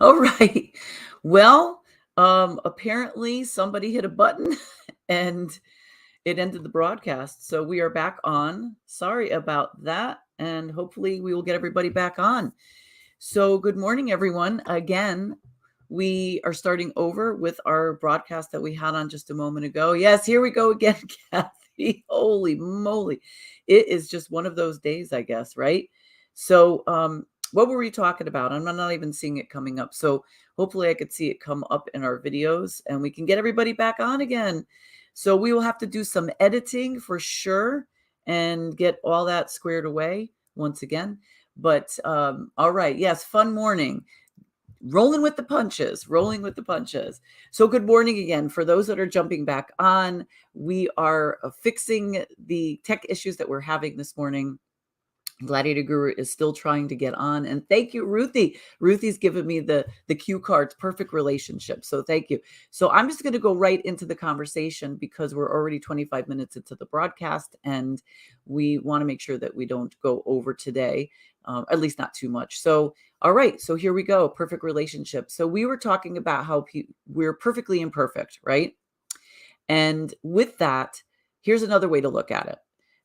All right. Well, apparently somebody hit a button and it ended the broadcast. So we are back on. Sorry about that. And hopefully we will get everybody back on. So good morning, everyone. Again, we are starting over with our broadcast that we had on just a moment ago. Yes, here we go again, Kathy. Holy moly. It is just one of those days, I guess, right? So, what were we talking about? I'm not even seeing it coming up. So, hopefully, I could see it come up in our videos and we can get everybody back on again. So, we will have to do some editing for sure and get all that squared away once again. But all right, yes, fun morning. Rolling with the punches, rolling with the punches. So, good morning again. For those that are jumping back on, we are fixing the tech issues that we're having this morning. Gladiator Guru is still trying to get on. And thank you, Ruthie. Ruthie's given me the cue cards, perfect relationship. So thank you. So I'm just going to go right into the conversation because we're already 25 minutes into the broadcast and we want to make sure that we don't go over today, at least not too much. So, all right. So here we go. Perfect relationship. So we were talking about how we're perfectly imperfect, right? And with that, here's another way to look at it.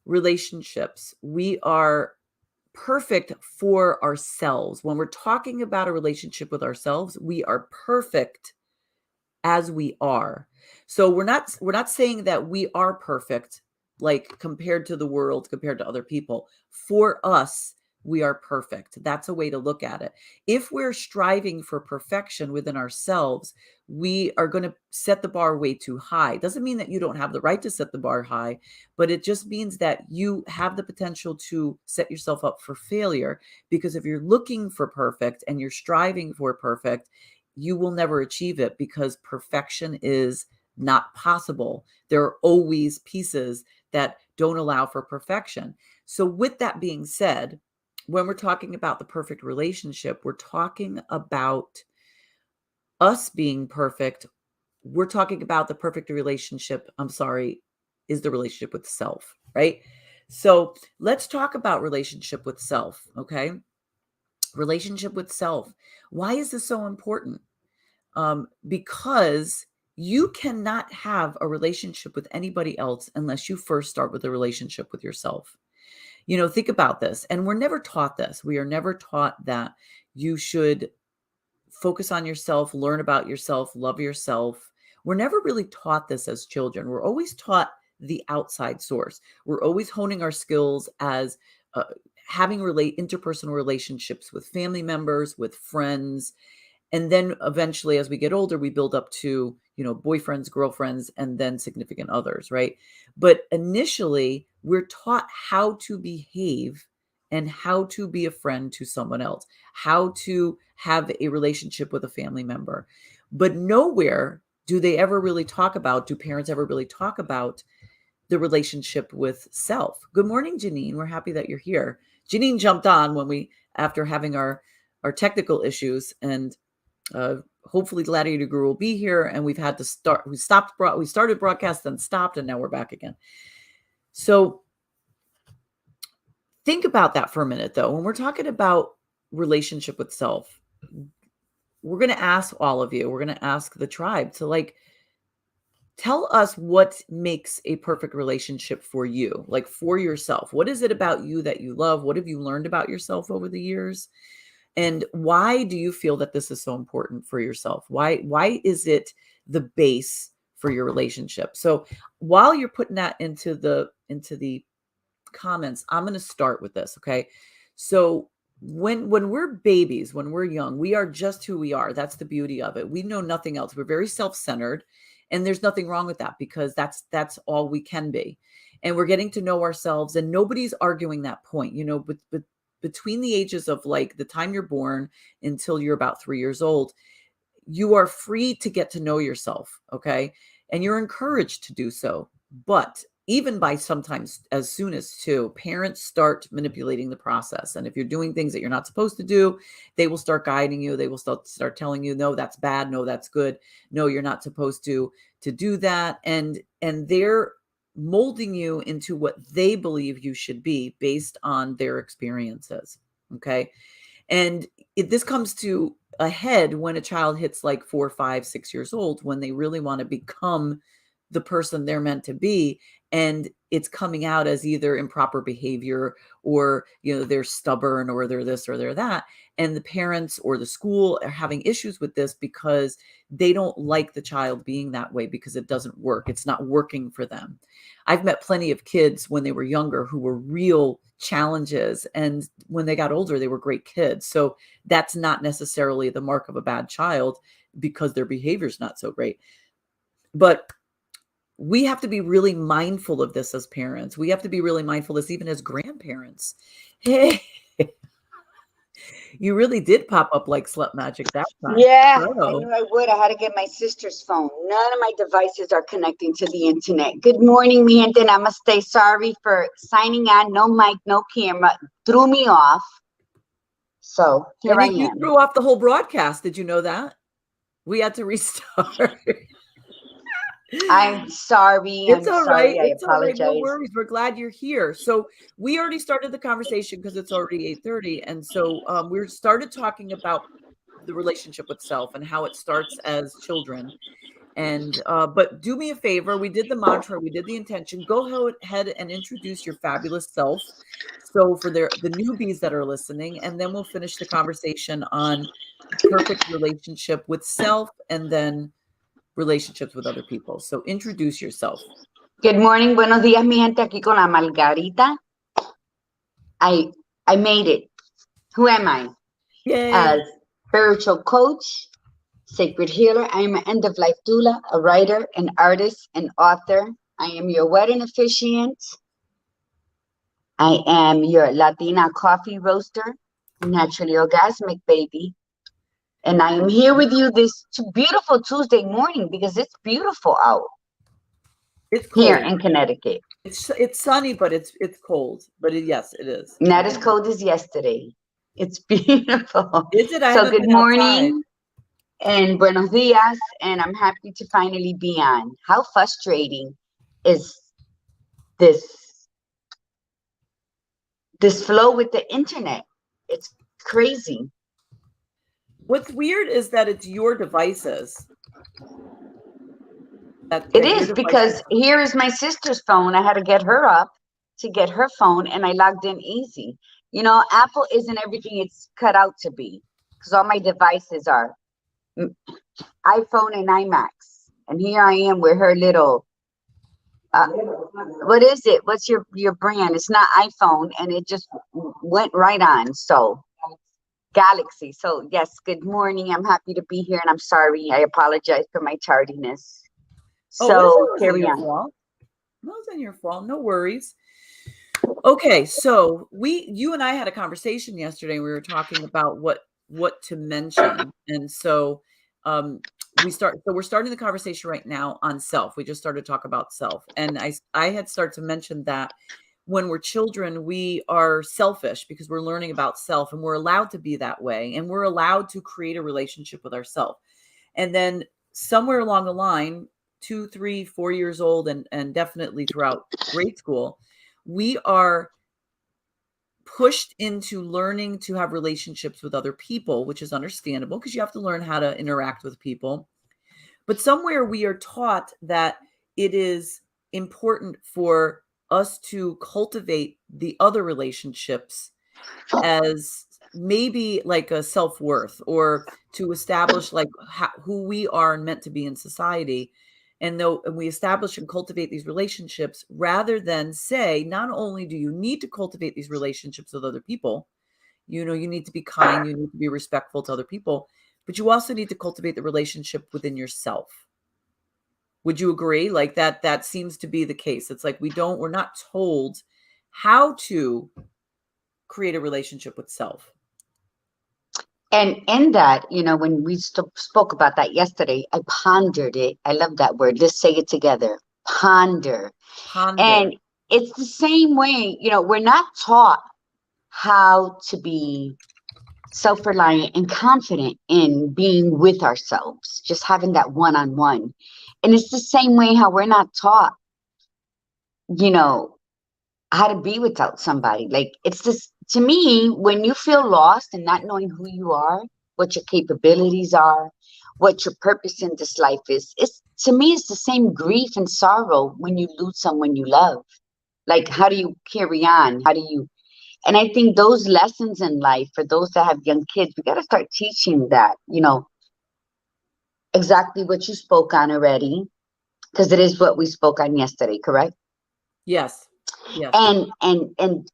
Relationships. We are perfect for ourselves. When we're talking about a relationship with ourselves, we are perfect as we are. So we're not saying that we are perfect like compared to the world, compared to other people. For us, we are perfect. That's a way to look at it. If we're striving for perfection within ourselves, we are going to set the bar way too high. Doesn't mean that you don't have the right to set the bar high, but it just means that you have the potential to set yourself up for failure, because if you're looking for perfect and you're striving for perfect, you will never achieve it because perfection is not possible. There are always pieces that don't allow for perfection. So, with that being said, when we're talking about the perfect relationship, we're talking about us being perfect. We're talking about the perfect relationship. I'm sorry, is the relationship with self, right? So, let's talk about relationship with self, okay? Relationship with self. Why is this so important? Because you cannot have a relationship with anybody else unless you first start with a relationship with yourself. Think about this. And we're never taught this. We are never taught that you should focus on yourself, learn about yourself, love yourself. We're never really taught this as children. We're always taught the outside source. We're always honing our skills as uh, having interpersonal relationships with family members, with friends, and then eventually, as we get older, we build up to, boyfriends, girlfriends, and then significant others, right? But initially, we're taught how to behave and how to be a friend to someone else, how to have a relationship with a family member. But nowhere do parents ever really talk about the relationship with self? Good morning, Janine. We're happy that you're here. Janine jumped on after having our technical issues, and hopefully Gladiator Guru will be here. And we've had to start. We started broadcast, then stopped, and now we're back again. So think about that for a minute, though. When we're talking about relationship with self, we're going to ask all of you. We're going to ask the tribe to tell us what makes a perfect relationship for you, like for yourself. What is it about you that you love? What have you learned about yourself over the years? And why do you feel that this is so important for yourself? Why is it the base for your relationship? So while you're putting that into the comments, I'm going to start with this, okay? So when we're babies, when we're young, we are just who we are. That's the beauty of it. We know nothing else. We're very self-centered, and there's nothing wrong with that because that's all we can be. And we're getting to know ourselves, and nobody's arguing that point, but between the ages of like the time you're born until you're about 3 years old, you are free to get to know yourself, okay? And you're encouraged to do so. But even by sometimes as soon as 2, parents start manipulating the process. And if you're doing things that you're not supposed to do, they will start guiding you. They will start telling you, no, that's bad. No, that's good. No, you're not supposed to do that. And they're molding you into what they believe you should be based on their experiences. Okay. And this comes to a head when a child hits like 4, 5, 6 years old, when they really want to become the person they're meant to be. And it's coming out as either improper behavior, or, they're stubborn, or they're this or they're that. And the parents or the school are having issues with this because they don't like the child being that way, because it doesn't work. It's not working for them. I've met plenty of kids when they were younger who were real challenges, and when they got older, they were great kids. So that's not necessarily the mark of a bad child, because their behavior is not so great. But we have to be really mindful of this as parents. We have to be really mindful of this even as grandparents. Hey, you really did pop up like slut magic that time. Yeah, I Oh, knew I would. I had to get my sister's phone. None of my devices are connecting to the internet. Good morning, mi gente. Namaste. Sorry for signing on. No mic, no camera. Threw me off. So here and I you am. threw off the whole broadcast. Did you know that? We had to restart. I'm sorry. It's I'm all right. sorry. I It's all right. No apologize. worries. We're glad you're here. So we already started the conversation because it's already 8:30. And so we started talking about the relationship with self and how it starts as children. And but do me a favor. We did the mantra. We did the intention. Go ahead and introduce your fabulous self. So for the newbies that are listening, and then we'll finish the conversation on perfect relationship with self, and then relationships with other people. So introduce yourself. Good morning. Buenos días, mi gente. Aquí con la Margarita. I made it. Who am I? Yay. As spiritual coach, sacred healer. I am an end-of-life doula, a writer, an artist, an author. I am your wedding officiant. I am your Latina coffee roaster, naturally orgasmic baby. And I am here with you this beautiful Tuesday morning because it's beautiful out It's here cold. in Connecticut. It's sunny, but it's cold. But yes, it is. Not as cold as yesterday. It's beautiful. Is it? I So haven't good been outside. morning and buenos dias. And I'm happy to finally be on. How frustrating is this flow with the internet? It's crazy. What's weird is that it's your devices. It Your is because devices. here is my sister's phone. I had to get her up to get her phone, and I logged in easy. You know, Apple isn't everything it's cut out to be, because all my devices are iPhone and iMacs. And here I am with her little, what is it? What's your brand? It's not iPhone, and it just went right on. So Galaxy. So yes, good morning. I'm happy to be here, and I'm sorry. I apologize for my tardiness. Oh, So it wasn't carry your on. fault. No, it wasn't your fault. No worries. Okay, so you and I had a conversation yesterday. We were talking about what to mention, and so we're starting the conversation right now on self. We just started to talk about self, and I had started to mention that when we're children, we are selfish because we're learning about self, and we're allowed to be that way, and we're allowed to create a relationship with ourselves. And then somewhere along the line, 2, 3, 4 years old, and definitely throughout grade school, we are pushed into learning to have relationships with other people, which is understandable because you have to learn how to interact with people. But somewhere we are taught that it is important for us to cultivate the other relationships as maybe like a self-worth, or to establish like who we are and meant to be in society. And we establish and cultivate these relationships, rather than say, not only do you need to cultivate these relationships with other people, you need to be kind, you need to be respectful to other people, but you also need to cultivate the relationship within yourself. Would you agree? Like that seems to be the case. It's like we're not told how to create a relationship with self. And in that, when we spoke about that yesterday, I pondered it. I love that word. Let's say it together. Ponder. Ponder. And it's the same way, we're not taught how to be self-reliant and confident in being with ourselves, just having that one-on-one. And it's the same way how we're not taught, how to be without somebody. Like, it's this to me, when you feel lost and not knowing who you are, what your capabilities are, what your purpose in this life is, it's to me it's the same grief and sorrow when you lose someone you love. Like, how do you carry on? How do you? And I think those lessons in life for those that have young kids, we got to start teaching that. Exactly what you spoke on already, because it is what we spoke on yesterday, correct? Yes. Yes. And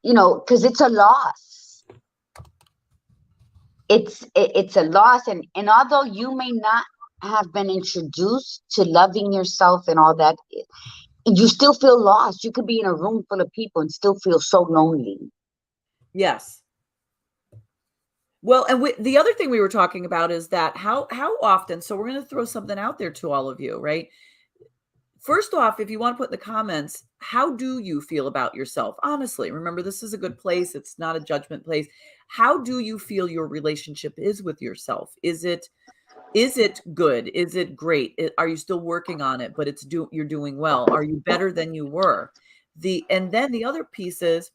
because it's a loss. It's a loss, and although you may not have been introduced to loving yourself and all that, you still feel lost. You could be in a room full of people and still feel so lonely. Yes. Well, and the other thing we were talking about is that how often, so we're going to throw something out there to all of you, right? First off, if you want to put in the comments, how do you feel about yourself? Honestly, remember, this is a good place. It's not a judgment place. How do you feel your relationship is with yourself? Is it good? Is it great? Are you still working on it, but you're doing well? Are you better than you were? And then the other piece is,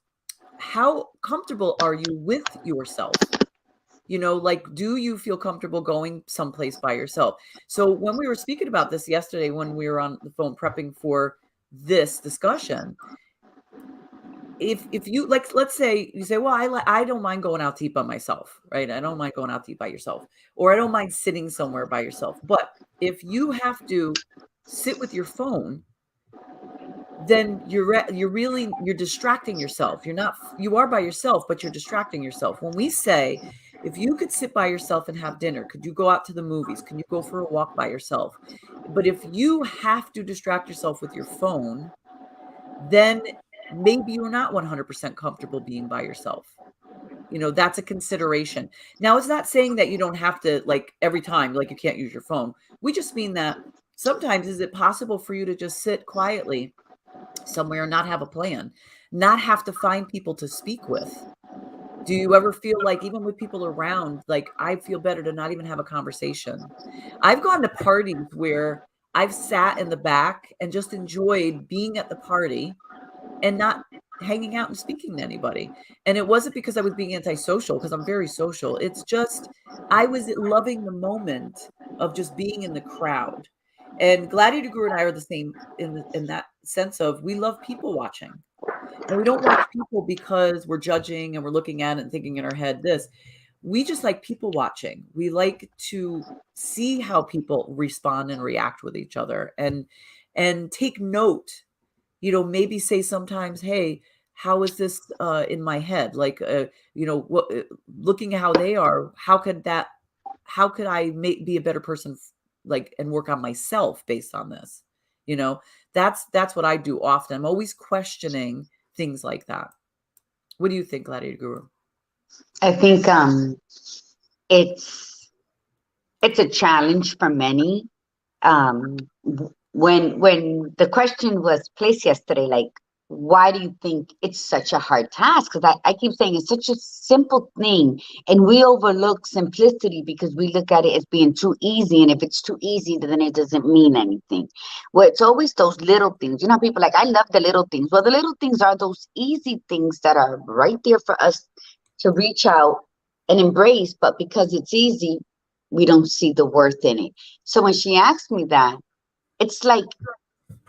how comfortable are you with yourself? Like, do you feel comfortable going someplace by yourself? So when we were speaking about this yesterday, when we were on the phone prepping for this discussion, if you, like, let's say you say, well, I don't mind going out to eat by myself, right? I don't mind going out to eat by yourself, or I don't mind sitting somewhere by yourself. But if you have to sit with your phone, then you're distracting yourself. You are by yourself, but you're distracting yourself. When we say, if you could sit by yourself and have dinner, could you go out to the movies? Can you go for a walk by yourself? But if you have to distract yourself with your phone, then maybe you're not 100% comfortable being by yourself. That's a consideration. Now, it's not saying that you don't have to, like, every time, like, you can't use your phone. We just mean that sometimes, is it possible for you to just sit quietly somewhere, not have a plan, not have to find people to speak with? Do you ever feel like, even with people around, like, I feel better to not even have a conversation? I've gone to parties where I've sat in the back and just enjoyed being at the party and not hanging out and speaking to anybody. And it wasn't because I was being antisocial, because I'm very social. It's just I was loving the moment of just being in the crowd. And Gladiator Guru and I are the same in that sense of, we love people watching. And we don't watch people because we're judging and we're looking at it and thinking in our head this. We just like people watching. We like to see how people respond and react with each other, and take note, maybe say sometimes, hey, how is this in my head? Like, what, looking at how they are, how could I be a better person, like, and work on myself based on this? That's what I do often. I'm always questioning things like that. What do you think, Gladiator Guru? I think it's it's a challenge for many. When the question was placed yesterday, like, why do you think it's such a hard task? Because I keep saying it's such a simple thing, and we overlook simplicity because we look at it as being too easy. And if it's too easy, then it doesn't mean anything. Well, it's always those little things. People like, I love the little things. Well, the little things are those easy things that are right there for us to reach out and embrace. But because it's easy, we don't see the worth in it. So when she asked me that, it's like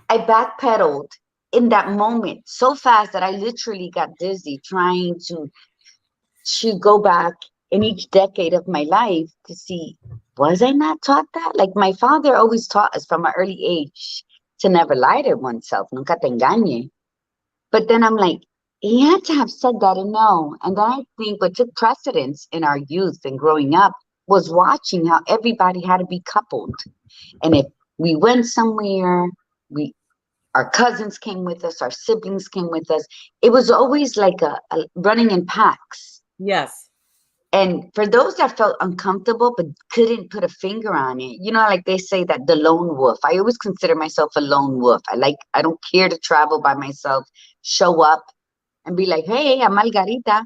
I backpedaled in that moment so fast that I literally got dizzy trying to go back in each decade of my life to see, was I not taught that? Like, my father always taught us from an early age to never lie to oneself, nunca te engañe. But then I'm like, he had to have said that and no. And then I think what took precedence in our youth and growing up was watching how everybody had to be coupled. And if we went somewhere, we our cousins came with us, our siblings came with us. It was always like a running in packs. Yes. And for those that felt uncomfortable but couldn't put a finger on it, like they say that the lone wolf. I always consider myself a lone wolf. I don't care to travel by myself, show up and be like, hey, I'm Margarita.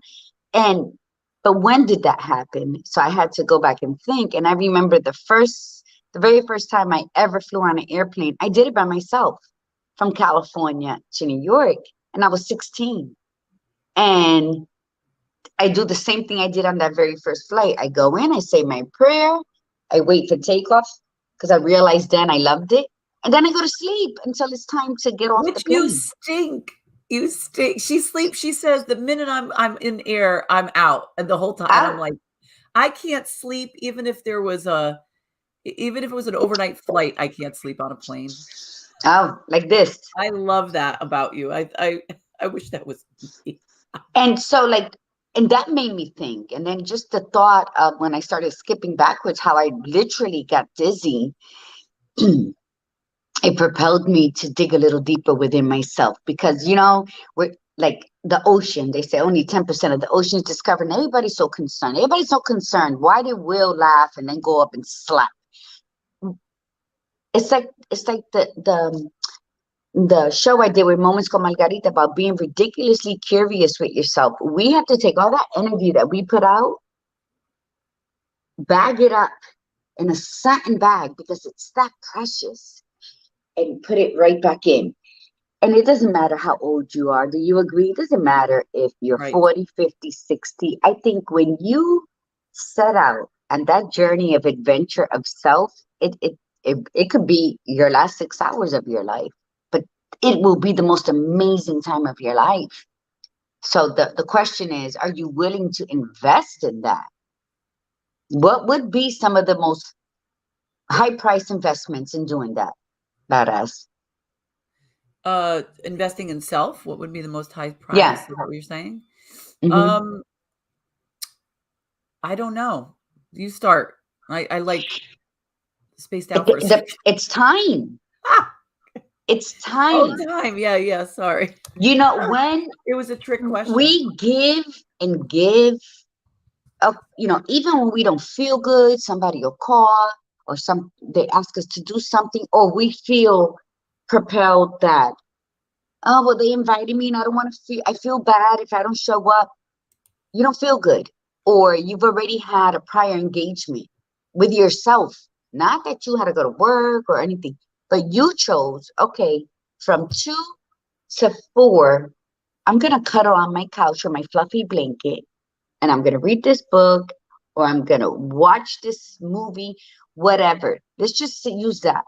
But when did that happen? So I had to go back and think. And I remember the very first time I ever flew on an airplane, I did it by myself from California to New York. And I was 16. And I do the same thing I did on that very first flight. I go in, I say my prayer, I wait for takeoff because I realized then I loved it. And then I go to sleep until it's time to get off the Which you plane. stink. You stink. She sleeps, she says, "The minute I'm in air, I'm out," and the whole time and I'm Out. like, "I can't sleep even if there was a even if it was an overnight flight, I can't sleep on a plane." Oh, like this. I love that about you. I wish that was me. And so like, and that made me think. And then just the thought of when I started skipping backwards, how I literally got dizzy, it propelled me to dig a little deeper within myself because, we're like the ocean. They say only 10% of the ocean is discovered. And everybody's so concerned. Everybody's so concerned. Why did Will laugh and then go up and slap? It's like the show I did with Moments con Margarita about being ridiculously curious with yourself. We have to take all that energy that we put out, bag it up in a satin bag because it's that precious, and put it right back in. And it doesn't matter how old you are. Do you agree? It doesn't matter if you're Right. 40, 50, 60. I think when you set out on that journey of adventure of self, it could be your last 6 hours of your life, but it will be the most amazing time of your life. So the question is, are you willing to invest in that? What would be some of the most high price investments in doing that? Badass. Investing in self, what would be the most high price? Yeah. Is that what you're saying? Hmm. Um, I don't know. You start. I like spaced out for a second. It's time. Ah! It's Oh, time. time. Yeah, yeah, sorry. When It was a trick question. we give and give, even when we don't feel good, somebody will call or they ask us to do something, or we feel propelled that, oh, well, they invited me and I don't want to I feel bad if I don't show up. You don't feel good, or you've already had a prior engagement with yourself. Not that you had to go to work or anything, but you chose, okay, from 2 to 4, I'm going to cuddle on my couch or my fluffy blanket and I'm going to read this book or I'm going to watch this movie, whatever. Let's just use that.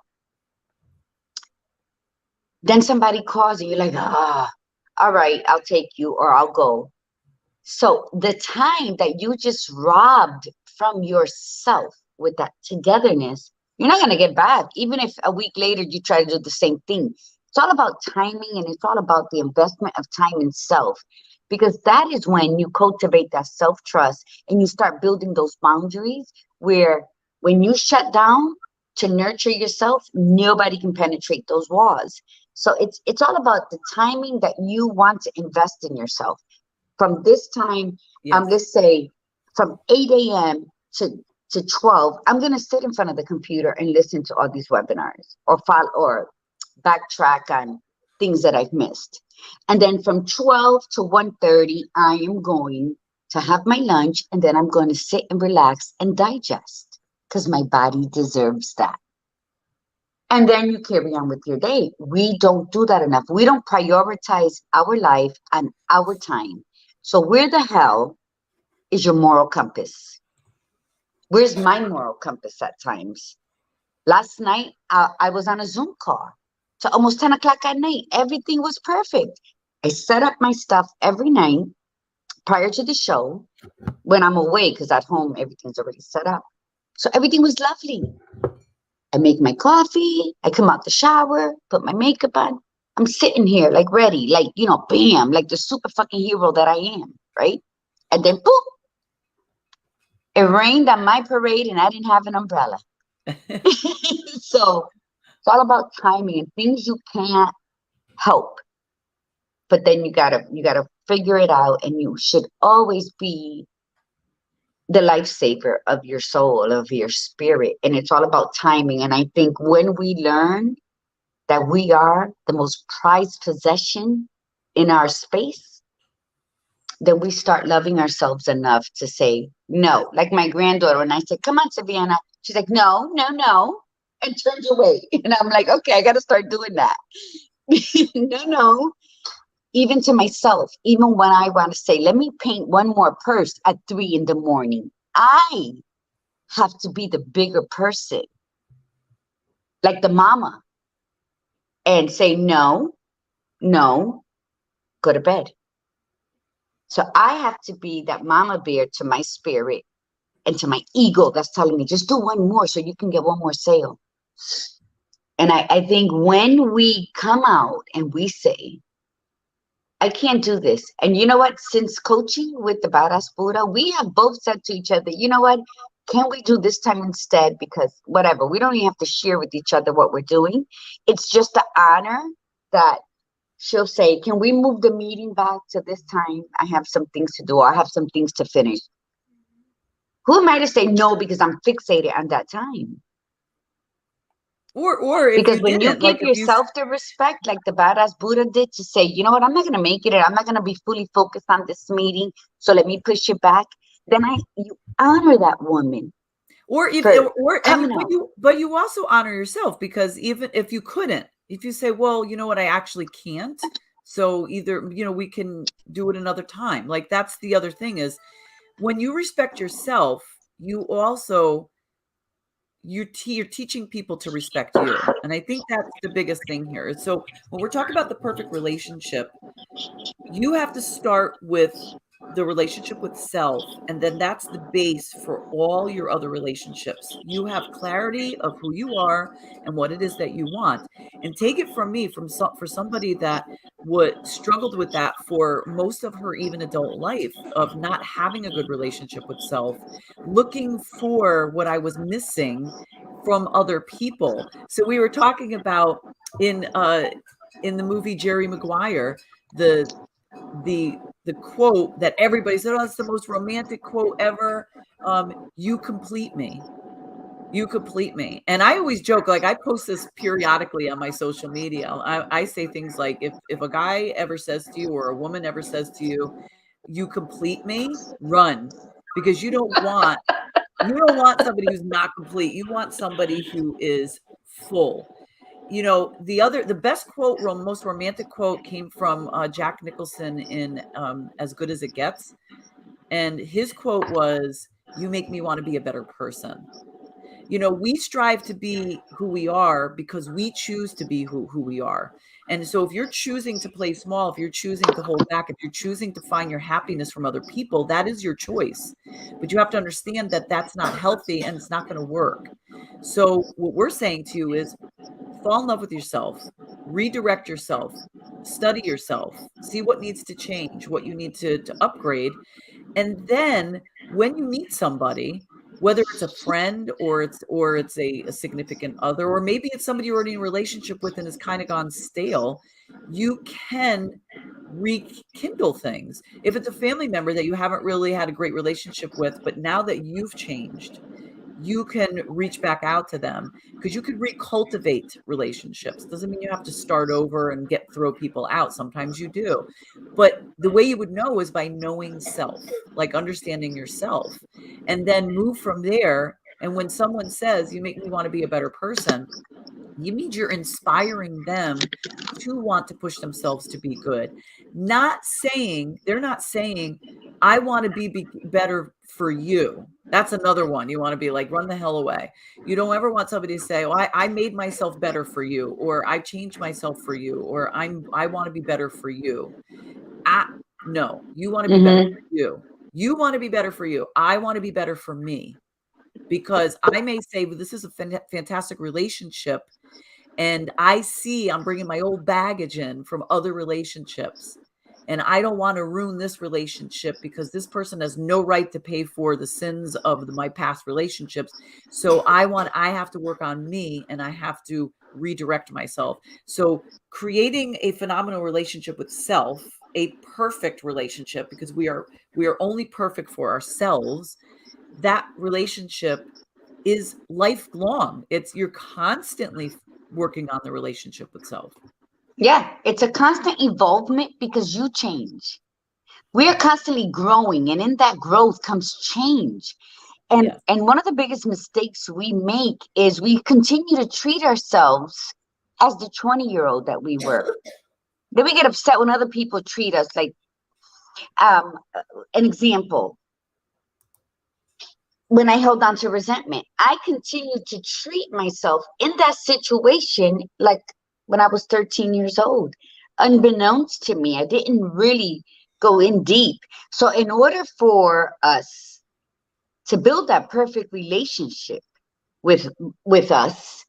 Then somebody calls and you're like, all right, I'll take you or I'll go. So the time that you just robbed from yourself with that togetherness, you're not going to get back, even if a week later you try to do the same thing. It's all about timing and it's all about the investment of time in self, because that is when you cultivate that self trust and you start building those boundaries where when you shut down to nurture yourself, nobody can penetrate those walls. So it's all about the timing that you want to invest in yourself from this time, Yes. let's say from 8 a.m. to 12, I'm going to sit in front of the computer and listen to all these webinars or file or backtrack on things that I've missed. And then from 12 to 1:30, I am going to have my lunch and then I'm going to sit and relax and digest because my body deserves that. And then you carry on with your day. We don't do that enough. We don't prioritize our life and our time. So where the hell is your moral compass? Where's my moral compass at times? Last night, I was on a Zoom call to almost 10 o'clock at night. Everything was perfect. I set up my stuff every night prior to the show when I'm away, because at home, everything's already set up. So everything was lovely. I make my coffee, I come out the shower, put my makeup on. I'm sitting here like ready, like, bam, like the super fucking hero that I am, right? And then boop, it rained on my parade and I didn't have an umbrella. So it's all about timing and things you can't help. But then you gotta figure it out, and you should always be the lifesaver of your soul, of your spirit. And it's all about timing. And I think when we learn that we are the most prized possession in our space, then we start loving ourselves enough to say no. Like my granddaughter, when I said, come on, Savannah, she's like, no, no, no, and turns away. And I'm like, okay, I got to start doing that. No, no. even to myself, even when I want to say, let me paint one more purse at 3 in the morning, I have to be the bigger person, like the mama, and say, no, no, go to bed. So I have to be that mama bear to my spirit and to my ego that's telling me, just do one more so you can get one more sale. And I think when we come out and we say, I can't do this. And you know what? Since coaching with the Badass Buddha, we have both said to each other, you know what? Can we do this time instead? Because whatever, we don't even have to share with each other what we're doing. It's just the honor that she'll say, can we move the meeting back to this time? I have some things to do. I have some things to finish. Who am I to say no because I'm fixated on that time? Or if Because you when you didn't, like give if you yourself the respect, like the Badass Buddha did, to say, you know what, I'm not going to make it, and I'm not going to be fully focused on this meeting, so let me push it back, then you honor that woman or if for or and coming out. but you also honor yourself, because even if you couldn't, if you say, well, you know what, I actually can't, so either, we can do it another time. Like, that's the other thing, is when you respect yourself, you also you're teaching people to respect you. And I think that's the biggest thing here. So when we're talking about the perfect relationship, you have to start with the relationship with self, and then that's the base for all your other relationships. You have clarity of who you are and what it is that you want. And take it from me, for somebody that would struggled with that for most of her even adult life, of not having a good relationship with self, looking for what I was missing from other people. So we were talking about in the movie Jerry Maguire, the the quote that everybody said, oh, that's the most romantic quote ever. You complete me. You complete me. And I always joke, like, I post this periodically on my social media. I say things like, if a guy ever says to you, or a woman ever says to you, you complete me, run, because you don't want somebody who's not complete. You want somebody who is full. The best quote, most romantic quote, came from Jack Nicholson in As Good as It Gets. And his quote was, you make me want to be a better person. We strive to be who we are because we choose to be who we are. And so if you're choosing to play small, if you're choosing to hold back, if you're choosing to find your happiness from other people, that is your choice. But you have to understand that that's not healthy and it's not going to work. So what we're saying to you is, fall in love with yourself, redirect yourself, study yourself, see what needs to change, what you need to upgrade. And then when you meet somebody, whether it's a friend or it's a significant other, or maybe it's somebody you're already in a relationship with and has kind of gone stale, you can rekindle things. If it's a family member that you haven't really had a great relationship with, but now that you've changed, you can reach back out to them, because you could recultivate relationships. Doesn't mean you have to start over and throw people out. Sometimes you do. But the way you would know is by knowing self, like understanding yourself, and then move from there. And when someone says, you make me want to be a better person, you mean you're inspiring them to want to push themselves to be good. They're not saying, I want to be better for you. That's another one. You want to be like, run the hell away. You don't ever want somebody to say, oh, I made myself better for you, or I changed myself for you, or I want to be better for you. No, you want to be better for you. You want to be better for you. I want to be better for me, because I may say, well, this is a fantastic relationship, and I see I'm bringing my old baggage in from other relationships, and I don't want to ruin this relationship because this person has no right to pay for the sins of my past relationships. So I have to work on me, and I have to redirect myself. So creating a phenomenal relationship with self, a perfect relationship, because we are only perfect for ourselves. That relationship is lifelong. You're constantly working on the relationship with self. Yeah, it's a constant evolvement because you change. We are constantly growing, and in that growth comes change. And Yes. and one of the biggest mistakes we make is we continue to treat ourselves as the 20-year-old that we were. Then we get upset when other people treat us like, um, an example, when I held on to resentment, I continued to treat myself in that situation like when I was 13 years old. Unbeknownst to me, I didn't really go in deep. So, in order for us to build that perfect relationship with with us,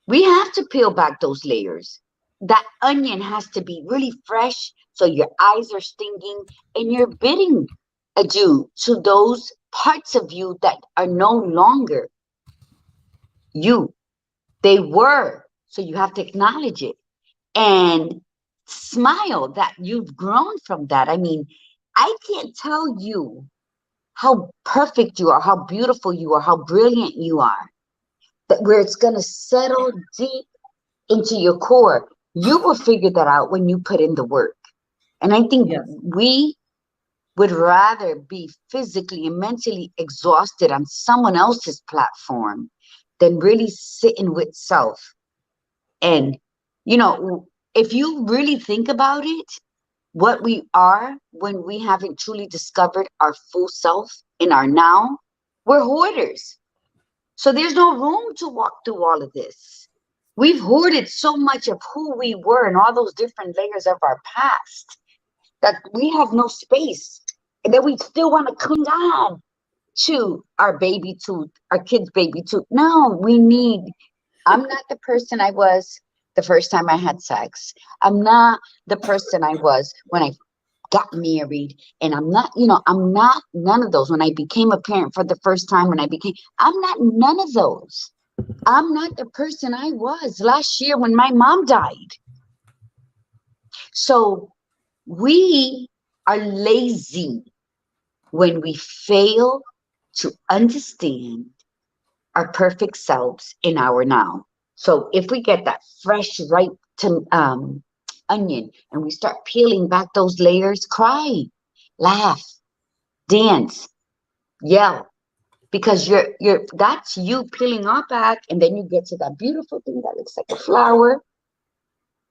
we have to peel back those layers. That onion has to be really fresh, so your eyes are stinging and you're bidding adieu to those parts of you that are no longer you. They were. So you have to acknowledge it and smile that you've grown from that. I mean, I can't tell you how perfect you are, how beautiful you are, how brilliant you are, that where it's going to settle deep into your core. You will figure that out when you put in the work. And I think Yes. we would rather be physically and mentally exhausted on someone else's platform than really sitting with self. And, you know, if you really think about it, what we are when we haven't truly discovered our full self in our now, we're hoarders. So there's no room to walk through all of this. We've hoarded so much of who we were and all those different layers of our past that we have no space. And then we still want to cling on to our baby tooth, our kid's baby tooth. No, we need, I'm not the person I was the first time I had sex. I'm not the person I was when I got married. And I'm not, I'm not none of those. When I became a parent for the first time, I'm not none of those. I'm not the person I was last year when my mom died. So we are lazy when we fail to understand our perfect selves in our now. So if we get that fresh, ripe onion and we start peeling back those layers, cry, laugh, dance, yell, because you're that's you peeling off back, and then you get to that beautiful thing that looks like a flower.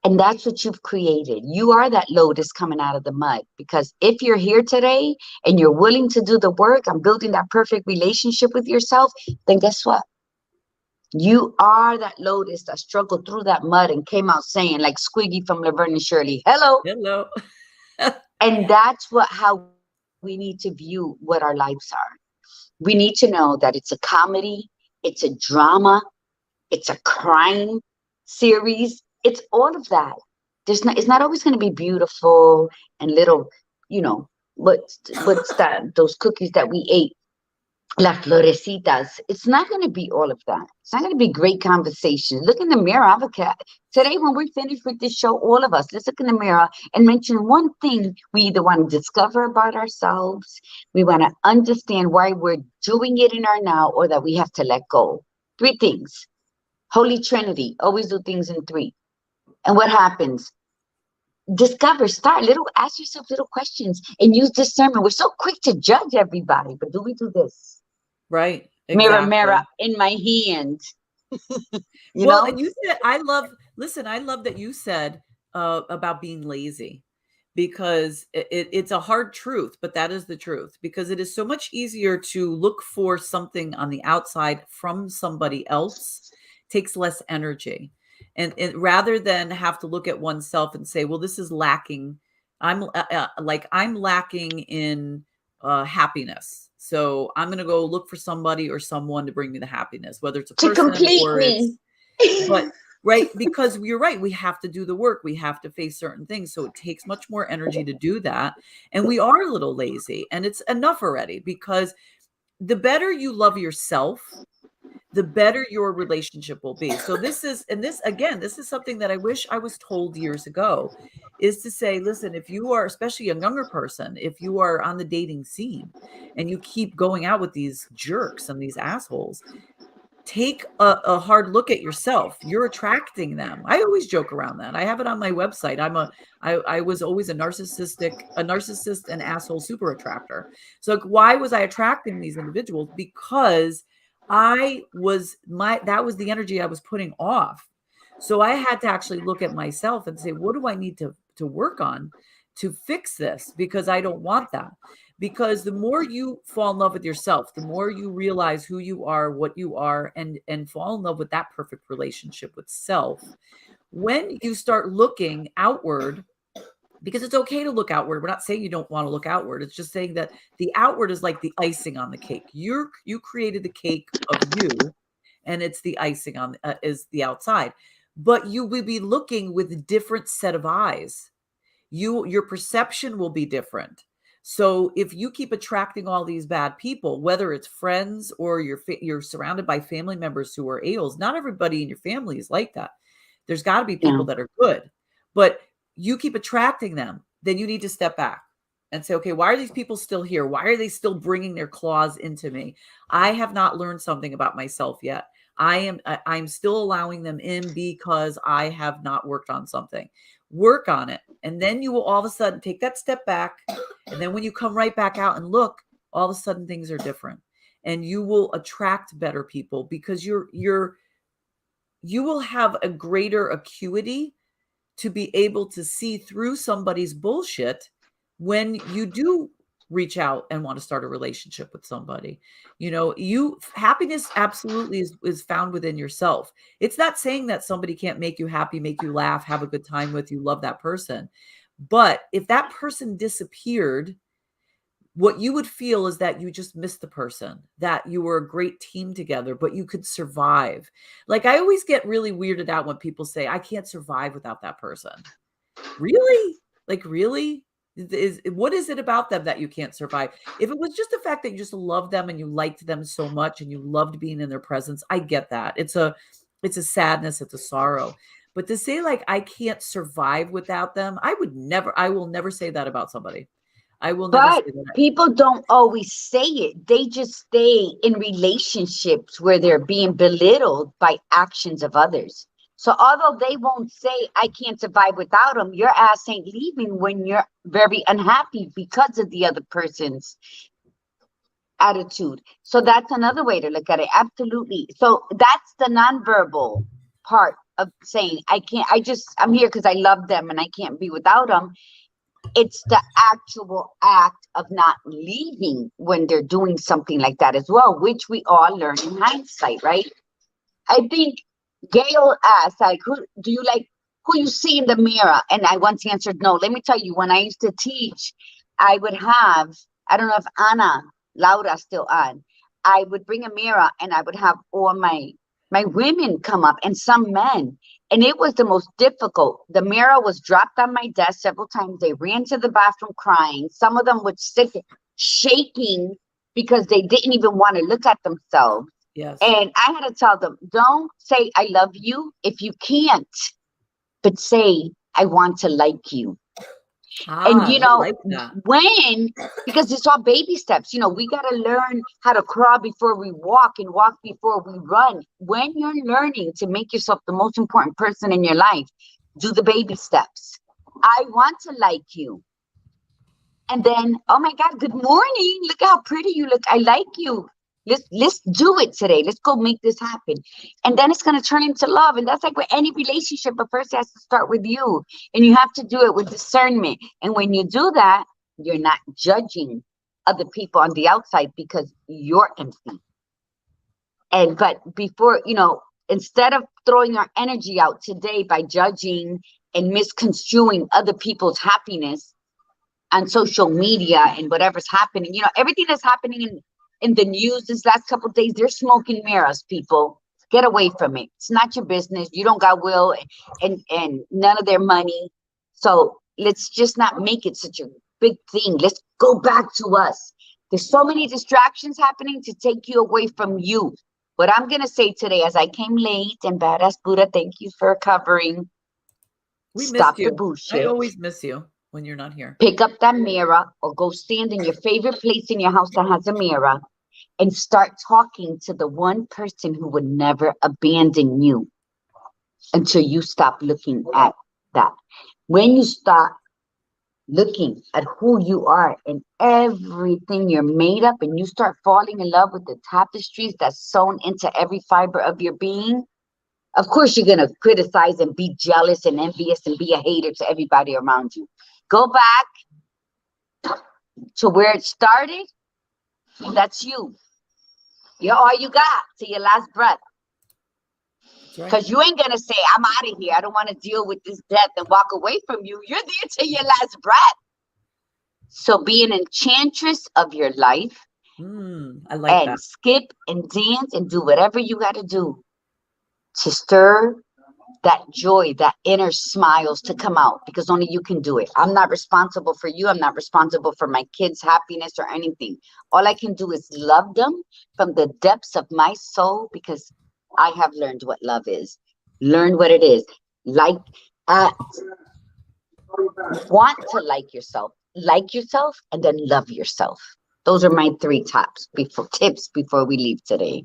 And that's what you've created. You are that lotus coming out of the mud. Because if you're here today and you're willing to do the work on building that perfect relationship with yourself, then guess what? You are that lotus that struggled through that mud and came out saying, like Squiggy from Laverne and Shirley, hello. Hello. And that's how we need to view what our lives are. We need to know that it's a comedy, it's a drama, it's a crime series. It's all of that. It's not always going to be beautiful and little, you know, what's that? Those cookies that we ate, las florecitas. It's not going to be all of that. It's not going to be great conversation. Look in the mirror. I have a cat. Today, when we're finished with this show, all of us, let's look in the mirror and mention one thing we either want to discover about ourselves, we want to understand why we're doing it in our now, or that we have to let go. Three things. Holy Trinity. Always do things in three. And what happens? Discover, start little, ask yourself little questions and use discernment. We're so quick to judge everybody, but do we do this? Right. Mirror, mirror Exactly. in my hand, you Well, know? and you said, listen, I love that you said about being lazy, because it's a hard truth, but that is the truth, because it is so much easier to look for something on the outside from somebody else, takes less energy. And rather than have to look at oneself and say, well, this is lacking. I'm lacking in happiness. So I'm going to go look for somebody or someone to bring me the happiness, whether it's a To person complete or me. but right, because you're right, we have to do the work, we have to face certain things, so it takes much more energy to do that, and we are a little lazy, and it's enough already, because the better you love yourself, the better your relationship will be. So this is something that I wish I was told years ago, is to say, listen, if you are, especially a younger person, if you are on the dating scene and you keep going out with these jerks and these assholes, take a hard look at yourself. You're attracting them. I always joke around that. I have it on my website. I was always a narcissist and asshole super attractor. So like, why was I attracting these individuals? Because that was the energy I was putting off. So I had to actually look at myself and say, what do I need to work on to fix this, because I don't want that. Because the more you fall in love with yourself, the more you realize who you are, what you are, and fall in love with that perfect relationship with self. When you start looking outward, because it's okay to look outward. We're not saying you don't want to look outward. It's just saying that the outward is like the icing on the cake. You created the cake of you, and it's the icing on is the outside. But you will be looking with a different set of eyes. Your perception will be different. So if you keep attracting all these bad people, whether it's friends or you're surrounded by family members who are a-holes, not everybody in your family is like that. There's got to be people that are good, but you keep attracting them, then you need to step back and say, okay, why are these people still here? Why are they still bringing their claws into me? I have not learned something about myself yet. I'm still allowing them in because I have not worked on something. Work on it. And then you will all of a sudden take that step back. And then when you come right back out and look, all of a sudden things are different, and you will attract better people because you will have a greater acuity to be able to see through somebody's bullshit when you do reach out and want to start a relationship with somebody. Happiness absolutely is found within yourself. It's not saying that somebody can't make you happy, make you laugh, have a good time with you, love that person. But if that person disappeared, what you would feel is that you just missed the person, that you were a great team together, but you could survive. Like, I always get really weirded out when people say, I can't survive without that person. Really? Like, really? What is it about them that you can't survive? If it was just the fact that you just loved them and you liked them so much and you loved being in their presence, I get that. It's a sadness, it's a sorrow. But to say, like, I can't survive without them, I will never say that about somebody. I will never say But that. people don't always say it. They just stay in relationships where they're being belittled by actions of others. So although they won't say, I can't survive without them, your ass ain't leaving when you're very unhappy because of the other person's attitude. So that's another way to look at it. Absolutely. So that's the nonverbal part of saying, I'm here because I love them and I can't be without them. It's the actual act of not leaving when they're doing something like that as well, which we all learn in hindsight, right? I think Gail asked, like, who you see in the mirror? And I once answered no. Let me tell you, when I used to teach, I would have, I don't know if Laura's still on, I would bring a mirror and I would have all my women come up and some men. And it was the most difficult. The mirror was dropped on my desk several times. They ran to the bathroom crying. Some of them would sit shaking because they didn't even want to look at themselves. Yes. And I had to tell them, don't say I love you if you can't, but say I want to like you. And I like that. because it's all baby steps, we got to learn how to crawl before we walk and walk before we run. When you're learning to make yourself the most important person in your life, do the baby steps. I want to like you. And then, oh my God, good morning. Look how pretty you look. I like you. Let's do it today. Let's go make this happen. And then it's going to turn into love. And that's like with any relationship, but first it has to start with you. And you have to do it with discernment. And when you do that, you're not judging other people on the outside because you're empty. But before, instead of throwing our energy out today by judging and misconstruing other people's happiness on social media and whatever's happening, everything that's happening in the news this last couple of days, they're smoking mirrors. People, get away from it. It's not your business. You don't got will and none of their money. So let's just not make it such a big thing. Let's go back to us. There's so many distractions happening to take you away from you. What I'm going to say today, as I came late, and Badass Buddha, thank you for covering. We Stop missed you. the bullshit. I always miss you when you're not here. Pick up that mirror or go stand in your favorite place in your house that has a mirror and start talking to the one person who would never abandon you until you stop looking at that. When you stop looking at who you are and everything you're made up, and you start falling in love with the tapestries that's sewn into every fiber of your being, Of course, you're going to criticize and be jealous and envious and be a hater to everybody around you. Go back to where it started. And that's you. You're all you got to your last breath. That's right. Because you ain't going to say, I'm out of here. I don't want to deal with this death and walk away from you. You're there till your last breath. So be an enchantress of your life I like that. and skip and dance and do whatever you got to do to stir that joy, that inner smiles to come out, because only you can do it. I'm not responsible for you. I'm not responsible for my kids' happiness or anything. All I can do is love them from the depths of my soul, because I have learned what love is. Learn what it is. Like, want to like yourself, and then love yourself. Those are my 3 tips before we leave today.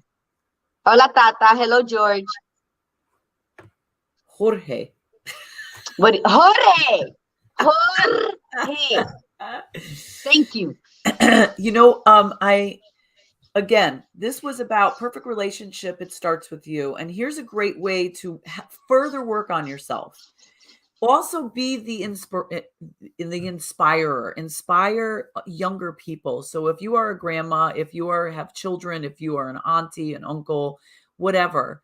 Hola, Tata. Hello, George. Jorge. What? Jorge. Jorge. Thank you. Again, this was about perfect relationship. It starts with you. And here's a great way to further work on yourself. Also be the inspirer. Inspire younger people. So if you are a grandma, if you have children, if you are an auntie, an uncle, whatever,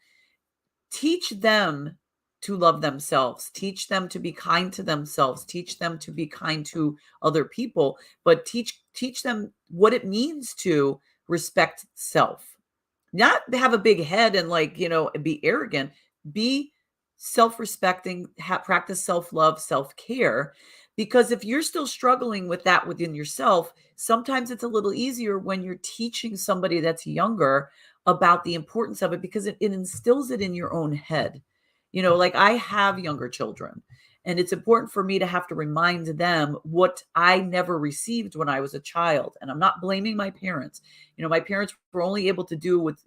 teach them to love themselves. Teach them to be kind to themselves. Teach them to be kind to other people, but teach them what it means to respect self. Not have a big head and be arrogant. Be self-respecting, practice self-love, self-care. Because if you're still struggling with that within yourself, sometimes it's a little easier when you're teaching somebody that's younger about the importance of it, because it instills it in your own head. Like I have younger children, and it's important for me to have to remind them what I never received when I was a child. And I'm not blaming my parents. My parents were only able to do with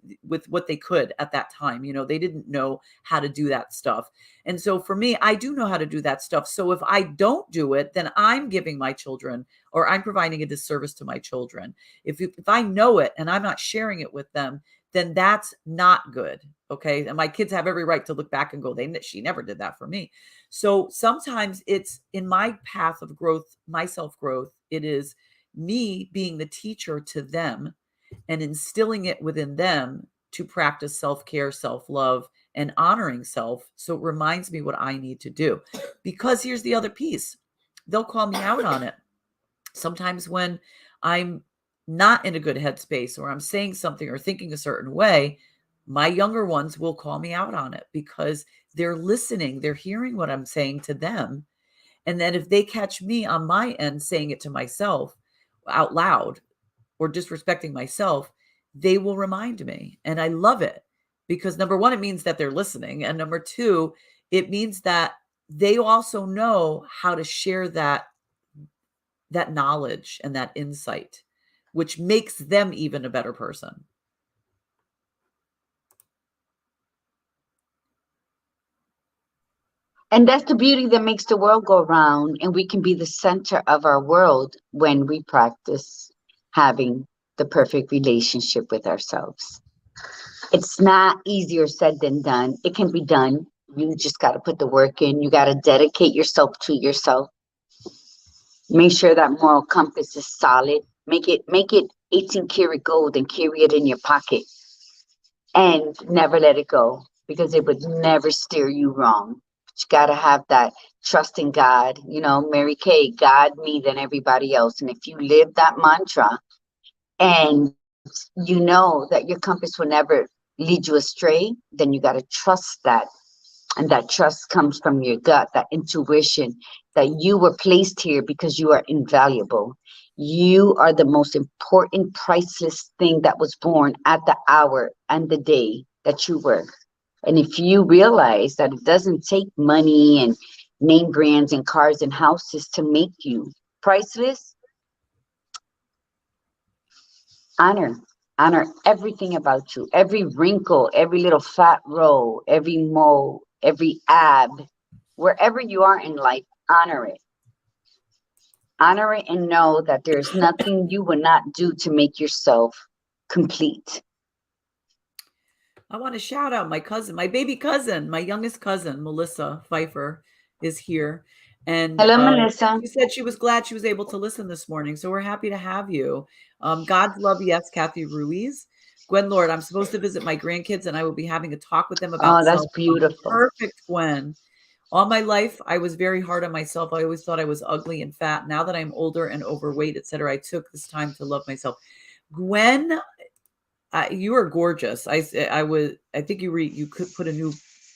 what they could at that time. They didn't know how to do that stuff. And so for me, I do know how to do that stuff. So if I don't do it, then I'm giving my children, or I'm providing a disservice to my children. If I know it and I'm not sharing it with them, then that's not good. Okay. And my kids have every right to look back and go, she never did that for me. So sometimes it's in my path of growth, my self-growth, it is me being the teacher to them and instilling it within them to practice self-care, self-love, and honoring self. So it reminds me what I need to do. Because here's the other piece. They'll call me out on it. Sometimes when I'm not in a good headspace, or I'm saying something or thinking a certain way, my younger ones will call me out on it, because they're listening. They're hearing what I'm saying to them. And then if they catch me on my end saying it to myself out loud or disrespecting myself, they will remind me. And I love it, because number one, it means that they're listening. And number two, it means that they also know how to share that knowledge and that insight, which makes them even a better person. And that's the beauty that makes the world go round. And we can be the center of our world when we practice having the perfect relationship with ourselves. It's not easier said than done. It can be done. You just got to put the work in. You got to dedicate yourself to yourself. Make sure that moral compass is solid. Make it 18 karat gold and carry it in your pocket. And never let it go, because it would never steer you wrong. You got to have that trust in God. Mary Kay, God, me, then everybody else. And if you live that mantra, and you know that your compass will never lead you astray, then you got to trust that. And that trust comes from your gut, that intuition, that you were placed here because you are invaluable. You are the most important, priceless thing that was born at the hour and the day that you were. And if you realize that it doesn't take money and name brands and cars and houses to make you priceless, honor everything about you, every wrinkle, every little fat row, every mole, every ab, wherever you are in life, honor it. Honor it and know that there's nothing you will not do to make yourself complete. I want to shout out my cousin, my baby cousin, my youngest cousin, Melissa Pfeiffer, is here. And Hello, Melissa. she said she was glad she was able to listen this morning. So we're happy to have you. God's love, yes, Kathy Ruiz. Gwen Lord, I'm supposed to visit my grandkids and I will be having a talk with them about Oh, that's self-love. beautiful. Perfect, Gwen. All my life, I was very hard on myself. I always thought I was ugly and fat. Now that I'm older and overweight, etc., I took this time to love myself. Gwen, you are gorgeous. I think you could put a new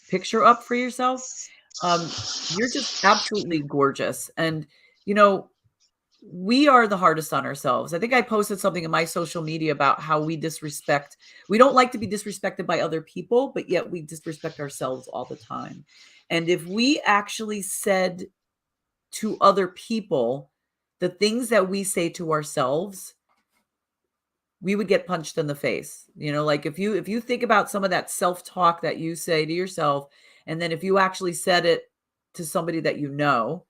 picture up for yourself. You're just absolutely gorgeous. And, you know, we are the hardest on ourselves. I think I posted something in my social media about how we don't like to be disrespected by other people, but yet we disrespect ourselves all the time. And if we actually said to other people the things that we say to ourselves, we would get punched in the face. You know, like if you think about some of that self-talk that you say to yourself, and then if you actually said it to somebody that you know,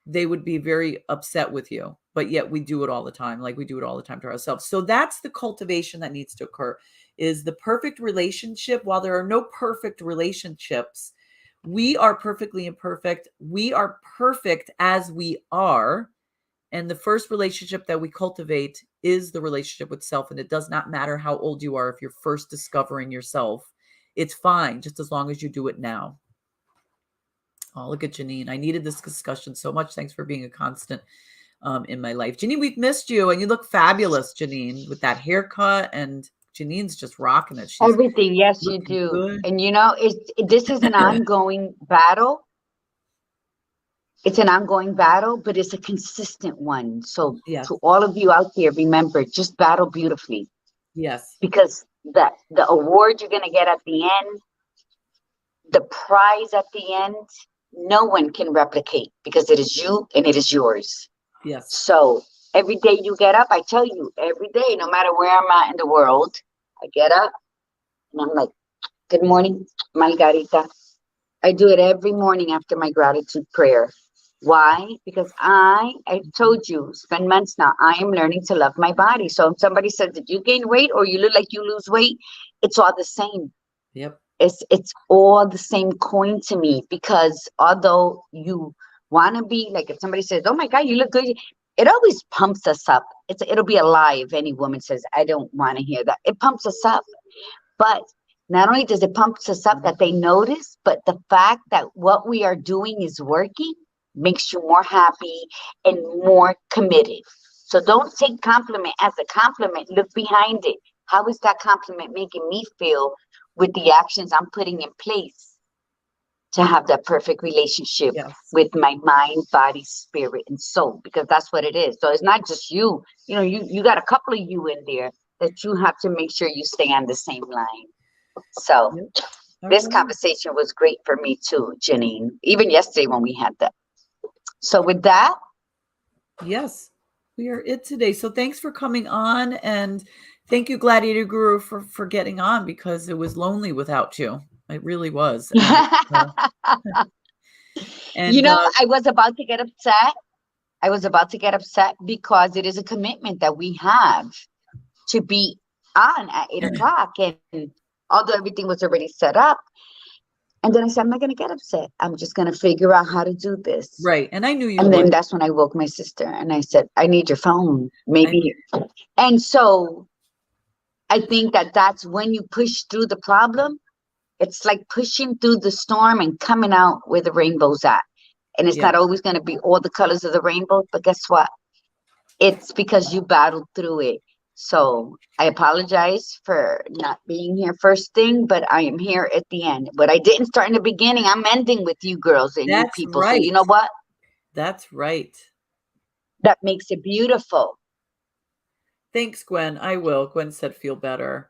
they would be very upset with you. But yet we do it all the time. Like we do it all the time to ourselves. So that's the cultivation that needs to occur, is the perfect relationship. While there are no perfect relationships, we are perfectly imperfect. We are perfect as we are. And the first relationship that we cultivate is the relationship with self. And it does not matter how old you are. If you're first discovering yourself, it's fine, just as long as you do it now. Oh, look at Janine. I needed this discussion so much. Thanks for being a constant in my life. Janine, we've missed you. And you look fabulous, Janine, with that haircut. And Janine's just rocking it. She's Everything, yes, you looking do. good. And this is an ongoing battle. It's an ongoing battle, but it's a consistent one. So Yes. to all of you out there, remember, just battle beautifully. Yes. Because the award you're gonna get at the end, the prize at the end, no one can replicate, because it is you and it is yours. Yes. So every day you get up, I tell you, every day, no matter where I'm at in the world, I get up and I'm like, good morning, Margarita. I do it every morning after my gratitude prayer. Why? Because I told you, spend months now, I am learning to love my body. So if somebody says, did you gain weight or you look like you lose weight? It's all the same. Yep. It's all the same coin to me, because although you want to be like, if somebody says, oh my God, you look good, it always pumps us up. It'll be a lie if any woman says, I don't want to hear that. It pumps us up. But not only does it pump us up that they notice, but the fact that what we are doing is working makes you more happy and more committed. So don't take compliment as a compliment. Look behind it. How is that compliment making me feel with the actions I'm putting in place to have that perfect relationship with my mind, body, spirit, and soul? Because that's what it is. So it's not just you. You know, you got a couple of you in there that you have to make sure you stay on the same line. So this conversation was great for me too, Janine. Even yesterday when we had that. So with that. Yes, we are it today. So thanks for coming on, and thank you, Gladiator Guru, for getting on, because it was lonely without you. It really was. And you know, I was about to get upset because it is a commitment that we have to be on at 8:00. And although everything was already set up, and then I said, I'm not going to get upset. I'm just going to figure out how to do this. Right. And I knew you would. would. Then that's when I woke my sister and I said, I need your phone. Maybe. And so I think that's when you push through the problem. It's like pushing through the storm and coming out where the rainbow's at. And it's not always going to be all the colors of the rainbow, but guess what? It's because you battled through it. So I apologize for not being here first thing, but I am here at the end. But I didn't start in the beginning. I'm ending with you girls and you people. Right. So you know what? That's right. That makes it beautiful. Thanks, Gwen. I will. Gwen said feel better.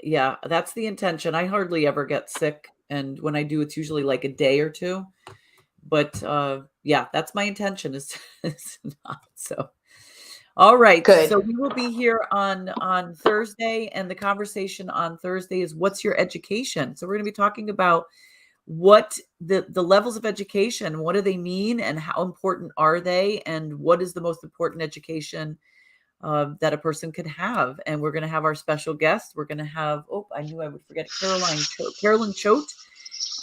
Yeah, that's the intention. I hardly ever get sick. And when I do, it's usually like a day or two. But yeah, that's my intention is not. So all right. Good. So we will be here on Thursday, and the conversation on Thursday is what's your education? So we're going to be talking about what the levels of education, what do they mean, and how important are they, and what is the most important education that a person could have. And we're going to have our special guest. We're going to have, oh, I knew I would forget it, Carolyn Choate.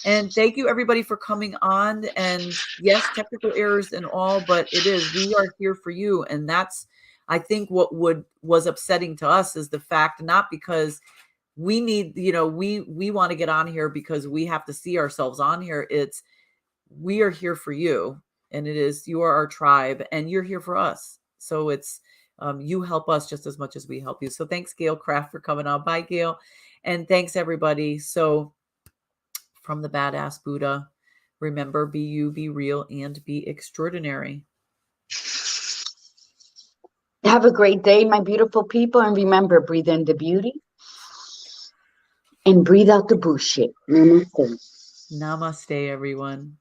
And thank you everybody for coming on. And yes, technical errors and all, but we are here for you. And that's, I think what was upsetting to us is the fact, not because we need, we want to get on here because we have to see ourselves on here. It's, we are here for you, and you are our tribe, and you're here for us. So it's, you help us just as much as we help you. So thanks, Gail Kraft, for coming on. Bye, Gail. And thanks everybody. So from the Badass Buddha, remember, be you, be real, and be extraordinary. Have a great day, my beautiful people. And remember, breathe in the beauty and breathe out the bullshit. Namaste. Namaste, everyone.